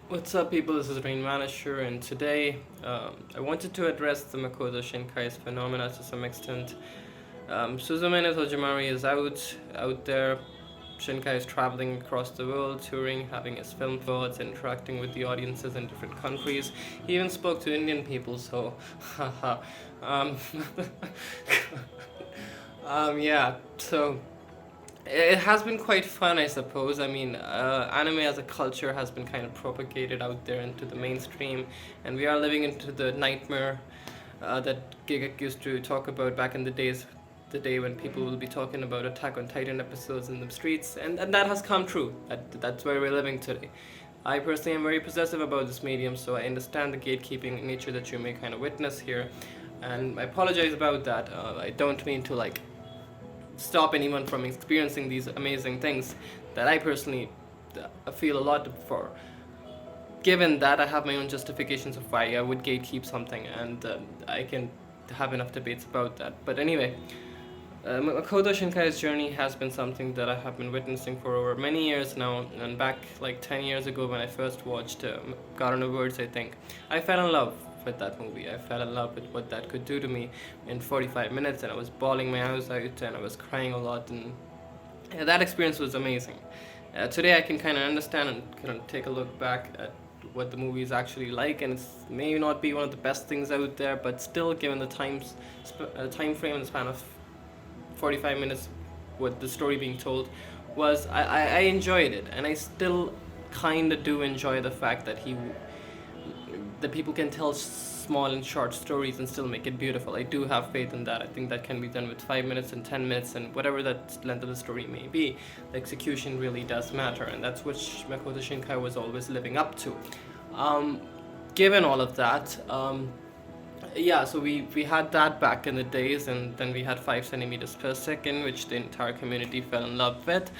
What's up, people? This is Rain Manisher, and today I wanted to address the Makoto Shinkai's phenomena to some extent. Suzume no Tojimari is out there. Shinkai is traveling across the world, touring, having his film awards, interacting with the audiences in different countries. He even spoke to Indian people, so haha. um, yeah, so it has been quite fun, I suppose. I mean, anime as a culture has been kind of propagated out there into the mainstream, and we are living into the nightmare that Gigak used to talk about back in the days, the day when people will be talking about Attack on Titan episodes in the streets, and that has come true. That's where we're living today. I personally am very possessive about this medium, so I understand the gatekeeping nature that you may kind of witness here, and I apologize about that. I don't mean to stop anyone from experiencing these amazing things that I personally feel a lot for. Given that, I have my own justifications of why I would gatekeep something, and I can have enough debates about that. But anyway, Makoto Shinkai's journey has been something that I have been witnessing for over many years now, and back like 10 years ago when I first watched Garden of Words, I think, I fell in love with that movie. I fell in love with what that could do to me in 45 minutes, and I was bawling my eyes out and I was crying a lot, and that experience was amazing. Today I can kind of understand and kind of take a look back at what the movie is actually like, and it's may not be one of the best things out there, but still, given the time frame and the span of 45 minutes with the story being told, was I enjoyed it, and I still kind of do enjoy the fact that people can tell small and short stories and still make it beautiful. I do have faith in that. I think that can be done with 5 minutes and 10 minutes and whatever that length of the story may be. The execution really does matter, and that's what Makoto Shinkai was always living up to. Given all of that, yeah, so we had that back in the days, and then we had 5 centimeters per second, which the entire community fell in love with.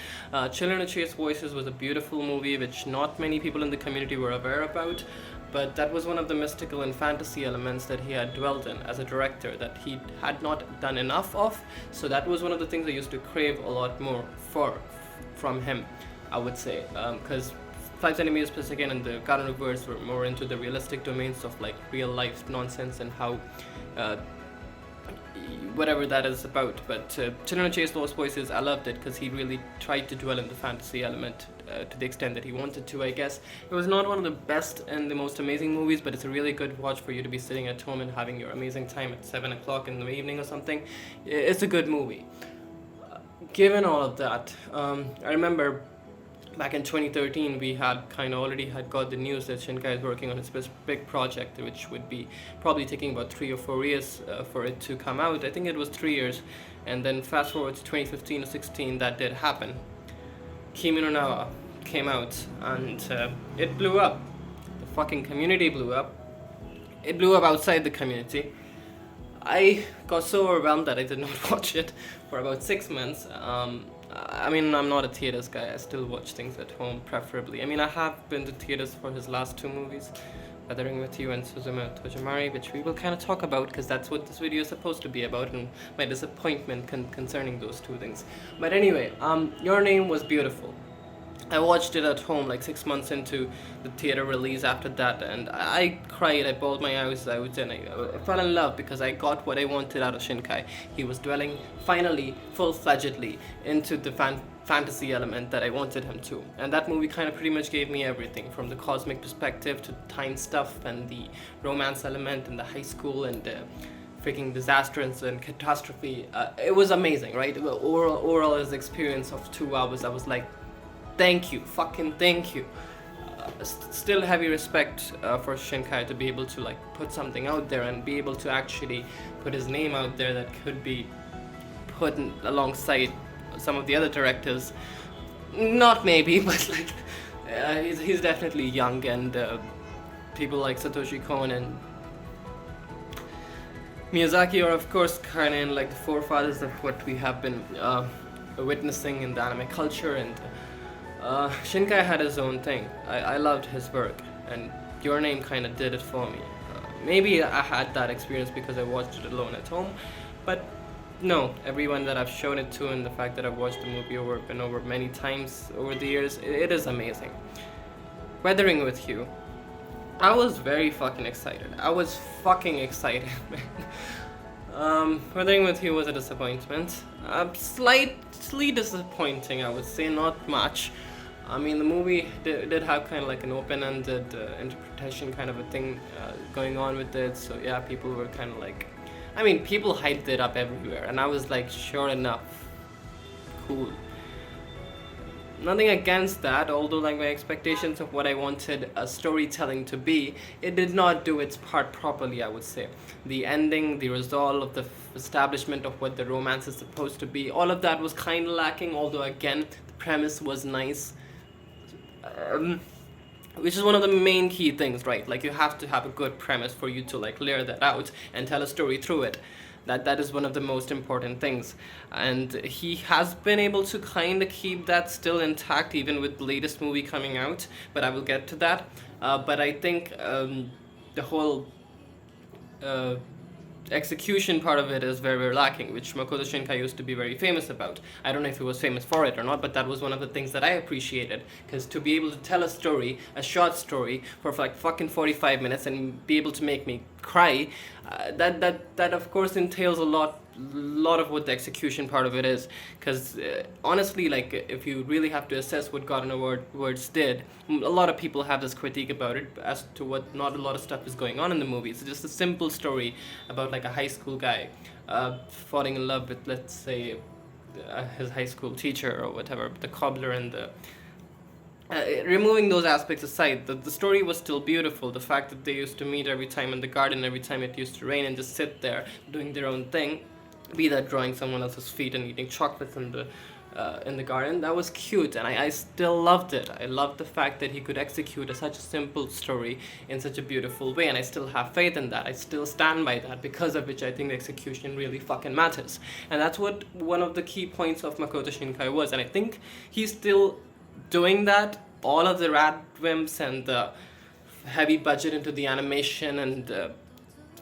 Children of Chase Voices was a beautiful movie which not many people in the community were aware about, but that was one of the mystical and fantasy elements that he had dwelt in as a director that he had not done enough of. So that was one of the things I used to crave a lot more from him, I would say, because 5 centimeters per second and the Garden of Words were more into the realistic domains of like real life nonsense and how uh, whatever that is about. But Children of Chase Lost Voices, I loved it because he really tried to dwell in the fantasy element to the extent that he wanted to, I guess. It was not one of the best and the most amazing movies, but it's a really good watch for you to be sitting at home and having your amazing time at 7 o'clock in the evening or something. It's a good movie. Given all of that, I remember back in 2013 we had kind of already had got the news that Shinkai is working on his big project, which would be probably taking about 3 or 4 years for it to come out. I think it was 3 years, and then fast forward to 2015 or 16, that did happen. Kimi no Na came out, and it blew up. The fucking community blew up. It blew up outside the community. I got so overwhelmed that I did not watch it for about 6 months. I mean, I'm not a theaters guy. I still watch things at home, preferably. I mean, I have been to theaters for his last 2 movies, Weathering with You and Suzume no Tojimari, which we will kind of talk about because that's what this video is supposed to be about, and my disappointment concerning those 2 things. But anyway, Your Name was beautiful. I watched it at home like 6 months into the theater release after that, and I cried, I bawled my eyes out, and I fell in love because I got what I wanted out of Shinkai. He was dwelling finally, full-fledgedly, into the fantasy element that I wanted him to. And that movie kind of pretty much gave me everything, from the cosmic perspective to time stuff and the romance element and the high school and the freaking disasters and catastrophe. It was amazing, right? Overall, his experience of 2 hours, I was like, thank you, fucking thank you. Still heavy respect for Shinkai to be able to like put something out there and be able to actually put his name out there that could be put alongside some of the other directors. Not maybe, but like he's definitely young, and people like Satoshi Kon and Miyazaki are of course kind of like the forefathers of what we have been witnessing in the anime culture, and Shinkai had his own thing. I loved his work, and Your Name kind of did it for me. Maybe I had that experience because I watched it alone at home, but no, everyone that I've shown it to and the fact that I've watched the movie over and over many times over the years, it is amazing. Weathering with You, I was very fucking excited. I was fucking excited, man. Weathering with You was a disappointment. Slightly disappointing, I would say, not much. I mean, the movie did have kind of like an open-ended interpretation kind of a thing going on with it. So yeah, people were kind of like, I mean, people hyped it up everywhere, and I was like, sure enough, cool. Nothing against that, although like my expectations of what I wanted a storytelling to be, it did not do its part properly, I would say. The ending, the resolve of the establishment of what the romance is supposed to be, all of that was kind of lacking, although again, the premise was nice. Which is one of the main key things, right? Like, you have to have a good premise for you to like layer that out and tell a story through it. That is one of the most important things, and he has been able to kind of keep that still intact even with the latest movie coming out, but I will get to that. But I think the whole execution part of it is very, very lacking, which Makoto Shinkai used to be very famous about. I don't know if he was famous for it or not, but that was one of the things that I appreciated, because to be able to tell a story, a short story, for like fucking 45 minutes and be able to make me cry, that of course entails a lot of what the execution part of it is, because honestly, like, if you really have to assess what God in a Words did, a lot of people have this critique about it as to what not a lot of stuff is going on in the movie. It's just a simple story about like a high school guy falling in love with, let's say, his high school teacher or whatever, the cobbler, and the removing those aspects aside, the story was still beautiful. The fact that they used to meet every time in the garden, every time it used to rain, and just sit there doing their own thing, be that drawing someone else's feet and eating chocolates in the garden, that was cute, and I still loved it. I loved the fact that he could execute such a simple story in such a beautiful way, and I still have faith in that. I still stand by that, because of which I think the execution really fucking matters. And that's what one of the key points of Makoto Shinkai was, and I think he's still doing that. All of the radwimps and the heavy budget into the animation and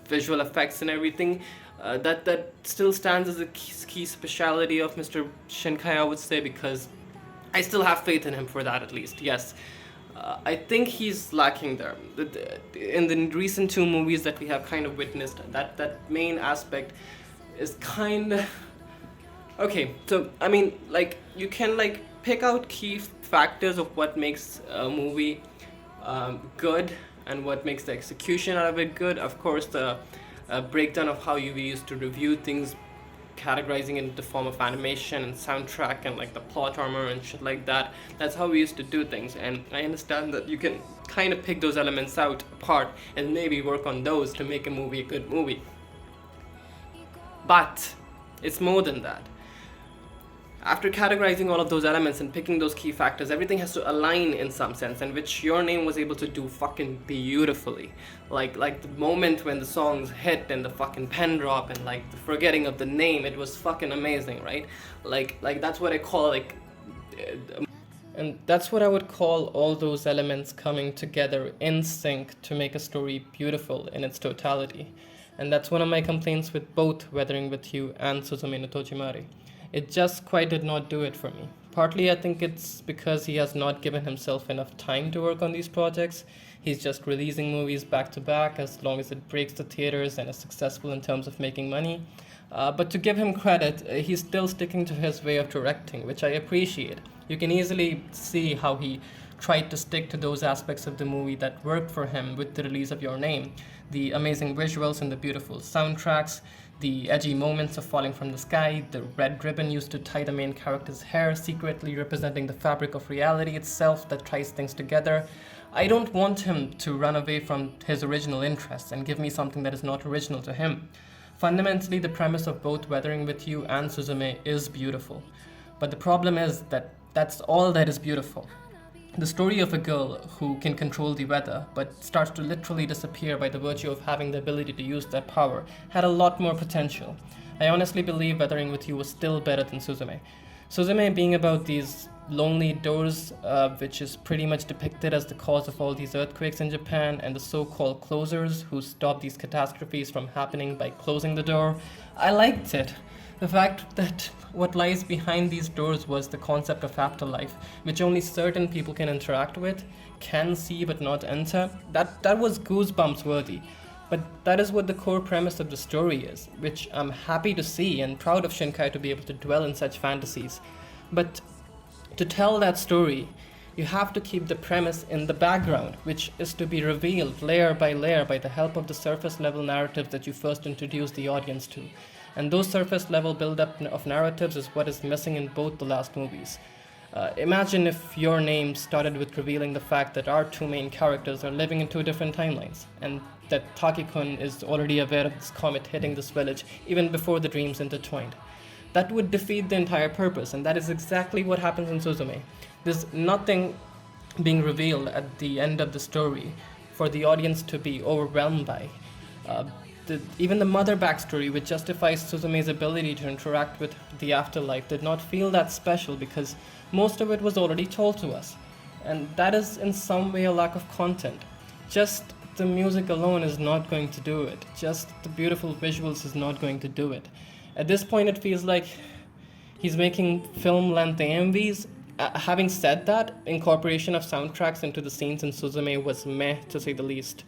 visual effects and everything, that still stands as a key speciality of Mr. Shinkai, I would say, because I still have faith in him for that, at least. Yes, I think he's lacking there. In the recent two movies that we have kind of witnessed, that main aspect is kind of okay. So I mean, like, you can like pick out key factors of what makes a movie good and what makes the execution out of it good. Of course, the breakdown of how you used to review things, categorizing it into the form of animation and soundtrack and like the plot armor and shit like that. That's how we used to do things, and I understand that you can kind of pick those elements out apart and maybe work on those to make a movie a good movie. But it's more than that. After categorizing all of those elements and picking those key factors, everything has to align in some sense, and which Your Name was able to do fucking beautifully. Like the moment when the songs hit and the fucking pen drop and like the forgetting of the name, it was fucking amazing, right? Like that's what I call like, and that's what I would call all those elements coming together in sync to make a story beautiful in its totality. And that's one of my complaints with both Weathering with You and Suzume no Tojimari. It just quite did not do it for me. Partly I think it's because he has not given himself enough time to work on these projects. He's just releasing movies back to back as long as it breaks the theaters and is successful in terms of making money. But to give him credit, he's still sticking to his way of directing, which I appreciate. You can easily see how he tried to stick to those aspects of the movie that worked for him with the release of Your Name. The amazing visuals and the beautiful soundtracks, the edgy moments of falling from the sky, the red ribbon used to tie the main character's hair, secretly representing the fabric of reality itself that ties things together. I don't want him to run away from his original interests and give me something that is not original to him. Fundamentally, the premise of both Weathering with You and Suzume is beautiful. But the problem is that that's all that is beautiful. The story of a girl who can control the weather but starts to literally disappear by the virtue of having the ability to use that power had a lot more potential. I honestly believe Weathering with You was still better than Suzume. Suzume being about these lonely doors, which is pretty much depicted as the cause of all these earthquakes in Japan, and the so-called closers who stop these catastrophes from happening by closing the door. I liked it. The fact that what lies behind these doors was the concept of afterlife, which only certain people can interact with, can see but not enter, that was goosebumps worthy. But that is what the core premise of the story is, which I'm happy to see and proud of Shinkai to be able to dwell in such fantasies. But to tell that story, you have to keep the premise in the background, which is to be revealed layer by layer by the help of the surface level narratives that you first introduce the audience to. And those surface level build up of narratives is what is missing in both the last movies. Imagine if Your Name started with revealing the fact that our two main characters are living in two different timelines, and that Taki-kun is already aware of this comet hitting this village even before the dreams intertwined. That would defeat the entire purpose, and that is exactly what happens in Suzume. There's nothing being revealed at the end of the story for the audience to be overwhelmed by. Uh, Even the mother backstory, which justifies Suzume's ability to interact with the afterlife, did not feel that special because most of it was already told to us. And that is in some way a lack of content. Just the music alone is not going to do it. Just the beautiful visuals is not going to do it. At this point, it feels like he's making film-length AMVs. Having said that, incorporation of soundtracks into the scenes in Suzume was meh, to say the least.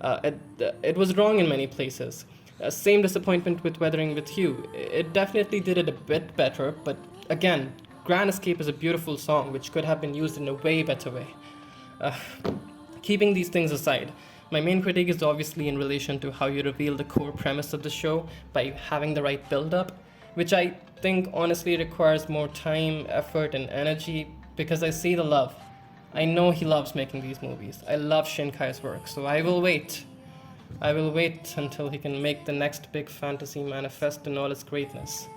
It was wrong in many places. Same disappointment with Weathering with You. It definitely did it a bit better, but again, Grand Escape is a beautiful song which could have been used in a way better way. Uh, Keeping these things aside, my main critique is obviously in relation to how you reveal the core premise of the show by having the right build-up, which I think honestly requires more time, effort, and energy because I see the love. I know he loves making these movies. I love Shinkai's work, so I will wait. I will wait until he can make the next big fantasy manifest in all its greatness.